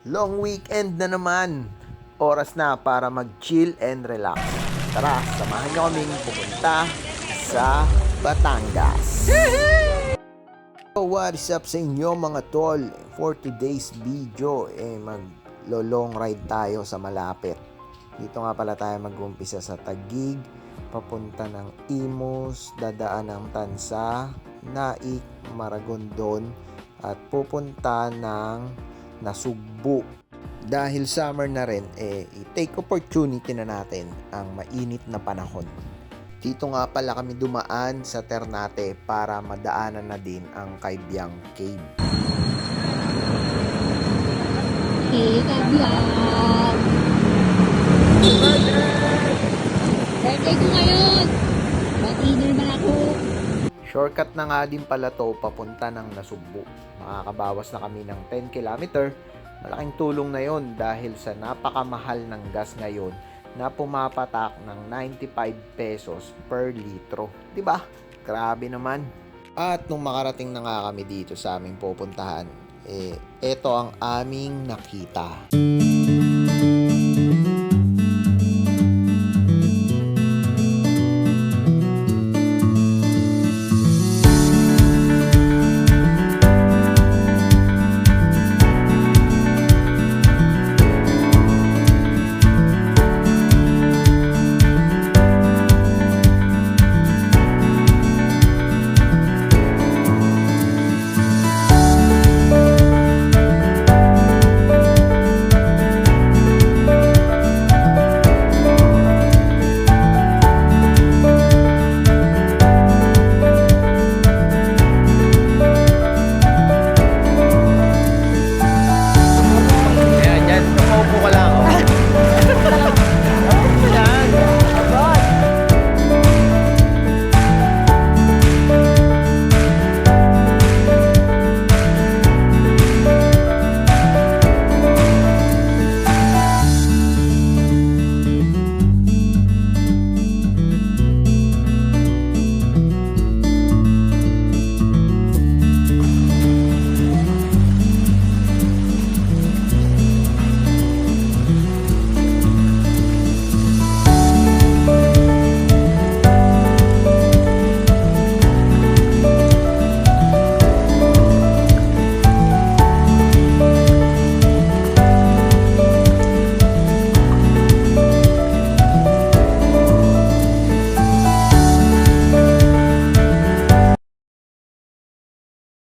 Long weekend na naman. Oras na para mag-chill and relax. Tara, samahan niyo kaming pumunta sa Batangas. So, what is up sa inyo mga tol? For today's video, mag-long ride tayo sa malapit. Dito nga pala tayo mag-umpisa sa Taguig, papunta ng Imus, dadaan ng Tansa, Naik, Maragondon, at pupunta ng Nasugbu. Dahil summer na rin, i-take opportunity na natin ang mainit na panahon. Dito nga pala kami dumaan sa Ternate para madaanan na din ang Kaybyang Cave. Hey, Kabyang! Birthday ko ngayon! Mag-dinner man ako! Shortcut na nga din pala to papunta ng Nasugbu. Makakabawas na kami ng 10 kilometer. Malaking tulong na yon dahil sa napakamahal ng gas ngayon na pumapatak ng 95 pesos per litro. Diba? Grabe naman. At nung makarating na nga kami dito sa aming pupuntahan, eto ang aming nakita.